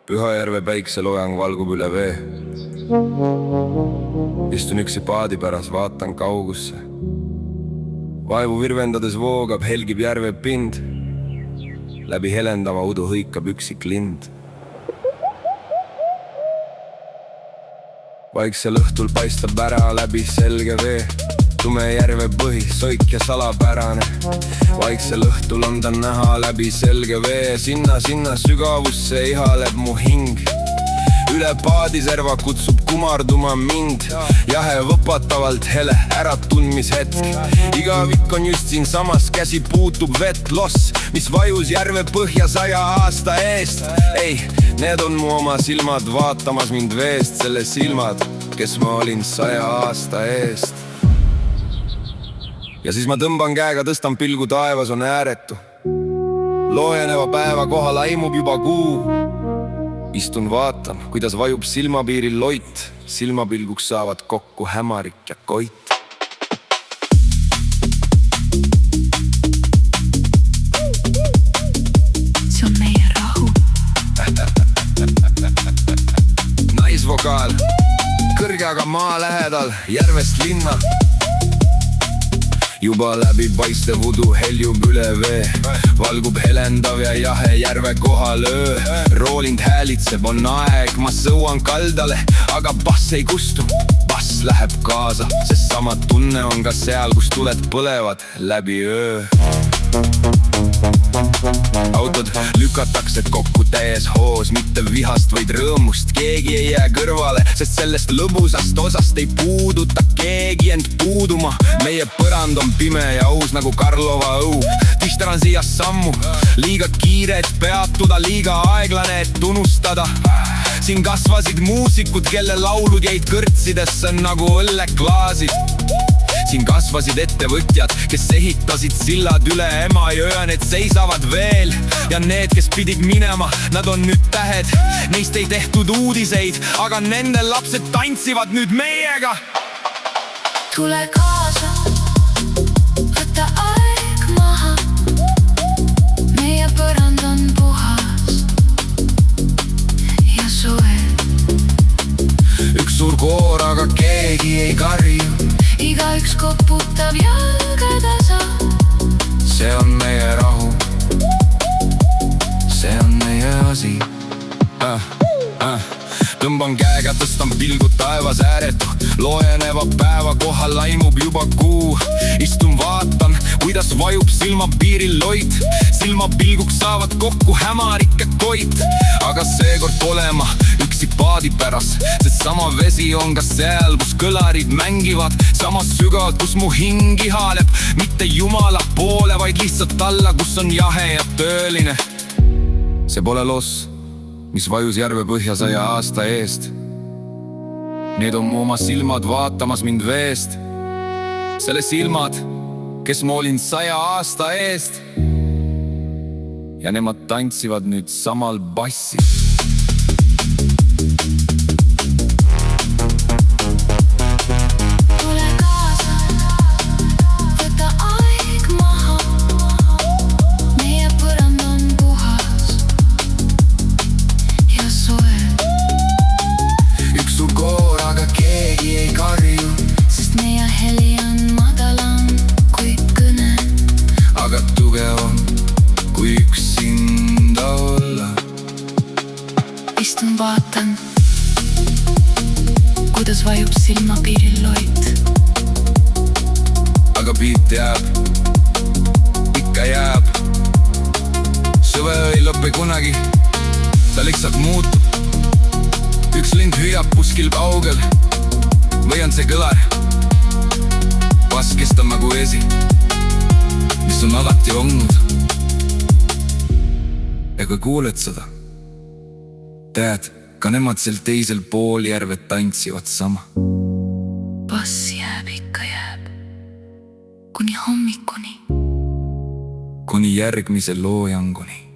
Pühajärve päikseloojang valgub üle vee. Istun üksi paadipäras, vaatan kaugusse. Vaevu virvendades voogab, helgib järve pind. Läbi helendava udu hõikab üksik lind. Vaiksel õhtul paistab ära läbi selge vee. Tume järve põhi, soik ja salapärane. Vaiksel õhtul on ta näha läbi selge vee. Sinna sügavusse ihaleb mu hing. Üle paadiserva kutsub kumarduma mind. Jahe võpatavalt hele äratundmishetk. Igavik on just siin samas, käsi puutub vett loss, mis vajus järve põhja 100 aasta eest. Ei, need on mu oma silmad vaatamas mind veest. Selle silmad, kes ma olin 100 aasta eest. Ja siis ma tõmban käega, tõstan pilgu, taevas on ääretu. Loojeneva päeva kohal aimub juba kuu. Istun vaatan, kuidas vajub silmapiiril loit. Silmapilguks saavad kokku hämarik ja koit. See on meie rahu. Naisvokaal, kõrge aga maa lähedal, järvest linna. Juba läbi paistev udu heljub üle vee. Valgub helendav ja jahe järve kohal öö. Roolind häälitseb, on aeg, ma sõuan kaldale. Aga bass ei kustu, bass läheb kaasa. Sest sama tunne on ka seal, kus tuled põlevad läbi öö. Autod lükatakse kokku täies hoos. Mitte vihast, vaid rõõmust. Keegi ei jää kõrvale, sest sellest lõbusast osast ei puuduta keegi end puuduma. Meie põrand on pime ja aus nagu Karlova õu. Tihtaran siia sammu, liiga kiire, et peatuda, liiga aeglane, et unustada. Siin kasvasid muusikud, kelle laulud jäid kõrtsidesse nagu õlleklaasid. Siin kasvasid ettevõtjad, kes ehitasid sillad üle Emajõe. Need seisavad veel ja need, kes pidid minema, nad on nüüd tähed. Neist ei tehtud uudiseid, aga nende lapsed tantsivad nüüd meiega. Tule kaasa, võta aeg maha. Meie põrand on puhas ja soe. Üks suur koor, aga keegi ei karju. Igaüks koputab jalga tasa. See on meie rahu. See on meie asi. Tõmban käega, tõstan pilgu, taevas ääretu. Loojeneva päeva kohal aimub juba kuu. Istun vaatan, kuidas vajub silmapiiril loit. Silmapilguks saavad kokku hämarik ja koit. Aga seekord olema üksi paadipäras, sest sama vesi on ka seal, kus kõlarid mängivad. Samas sügavalt, kus mu hing ihaleb. Mitte jumala poole, vaid lihtsalt alla, kus on jahe ja tööline. See pole loss, mis vajus järve põhja 100 aasta eest. Need on mu oma silmad vaatamas mind veest. Selle silmad, kes ma olin 100 aasta eest. Ja nemad tantsivad nüüd samal bassil. Istun vaatan, kuidas vajub silmapiiril loit. Aga beat jääb, ikka jääb. Suve ei lõppe kunagi, ta lihtsalt muutub. Üks lind hüüab kuskil kaugel. Või on see kõlar? Bass kestab nagu esi, mis on alati olnud. Ja kui kuuled seda, tead, ka nemad seal teisel pool järvet tantsivad sama. Bass jääb, ikka jääb. Kuni hommikuni. Kuni järgmise loojanguni.